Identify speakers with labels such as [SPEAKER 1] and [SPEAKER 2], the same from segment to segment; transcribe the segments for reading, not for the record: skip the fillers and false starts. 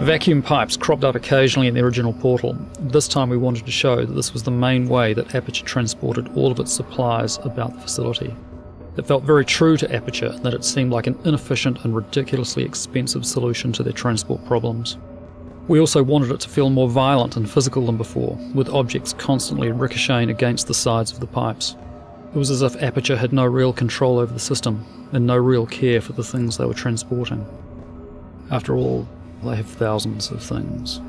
[SPEAKER 1] Vacuum pipes cropped up occasionally in the original portal. This time we wanted to show that this was the main way that Aperture transported all of its supplies about the facility. It felt very true to Aperture that it seemed like an inefficient and ridiculously expensive solution to their transport problems. We also wanted it to feel more violent and physical than before, with objects constantly ricocheting against the sides of the pipes. It was as if Aperture had no real control over the system, and no real care for the things they were transporting. After all, they have thousands of things.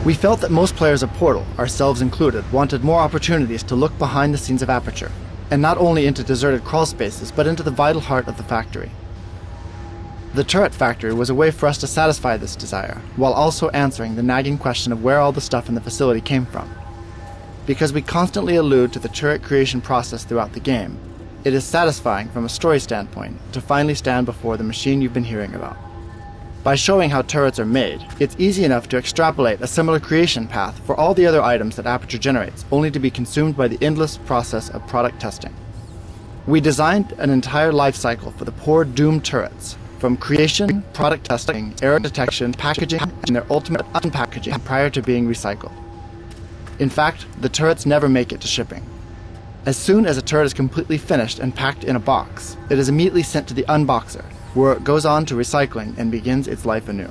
[SPEAKER 2] We felt that most players of Portal, ourselves included, wanted more opportunities to look behind the scenes of Aperture, and not only into deserted crawl spaces, but into the vital heart of the factory. The turret factory was a way for us to satisfy this desire, while also answering the nagging question of where all the stuff in the facility came from. Because we constantly allude to the turret creation process throughout the game, it is satisfying from a story standpoint to finally stand before the machine you've been hearing about. By showing how turrets are made, it's easy enough to extrapolate a similar creation path for all the other items that Aperture generates, only to be consumed by the endless process of product testing. We designed an entire life cycle for the poor doomed turrets, from creation, product testing, error detection, packaging, and their ultimate unpackaging prior to being recycled. In fact, the turrets never make it to shipping. As soon as a turret is completely finished and packed in a box, it is immediately sent to the unboxer, where it goes on to recycling and begins its life anew.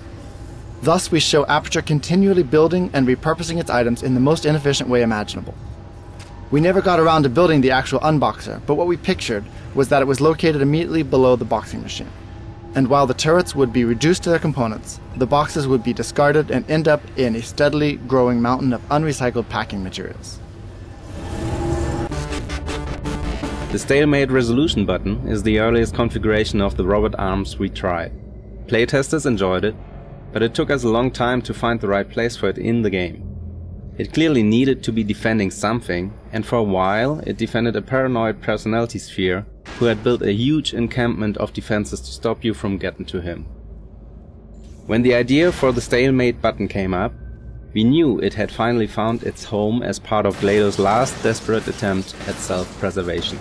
[SPEAKER 2] Thus, we show Aperture continually building and repurposing its items in the most inefficient way imaginable. We never got around to building the actual unboxer, but what we pictured was that it was located immediately below the boxing machine. And while the turrets would be reduced to their components, the boxes would be discarded and end up in a steadily growing mountain of unrecycled packing materials.
[SPEAKER 3] The Stalemate Resolution button is the earliest configuration of the robot arms we tried. Playtesters enjoyed it, but it took us a long time to find the right place for it in the game. It clearly needed to be defending something, and for a while it defended a paranoid personality sphere who had built a huge encampment of defenses to stop you from getting to him. When the idea for the Stalemate button came up, we knew it had finally found its home as part of GLaDOS' last desperate attempt at self-preservation.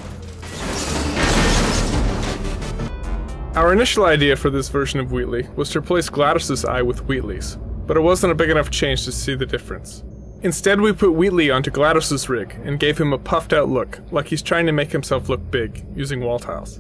[SPEAKER 4] Our initial idea for this version of Wheatley was to replace GLaDOS' eye with Wheatley's, but it wasn't a big enough change to see the difference. Instead, we put Wheatley onto GLaDOS' rig and gave him a puffed out look, like he's trying to make himself look big, using wall tiles.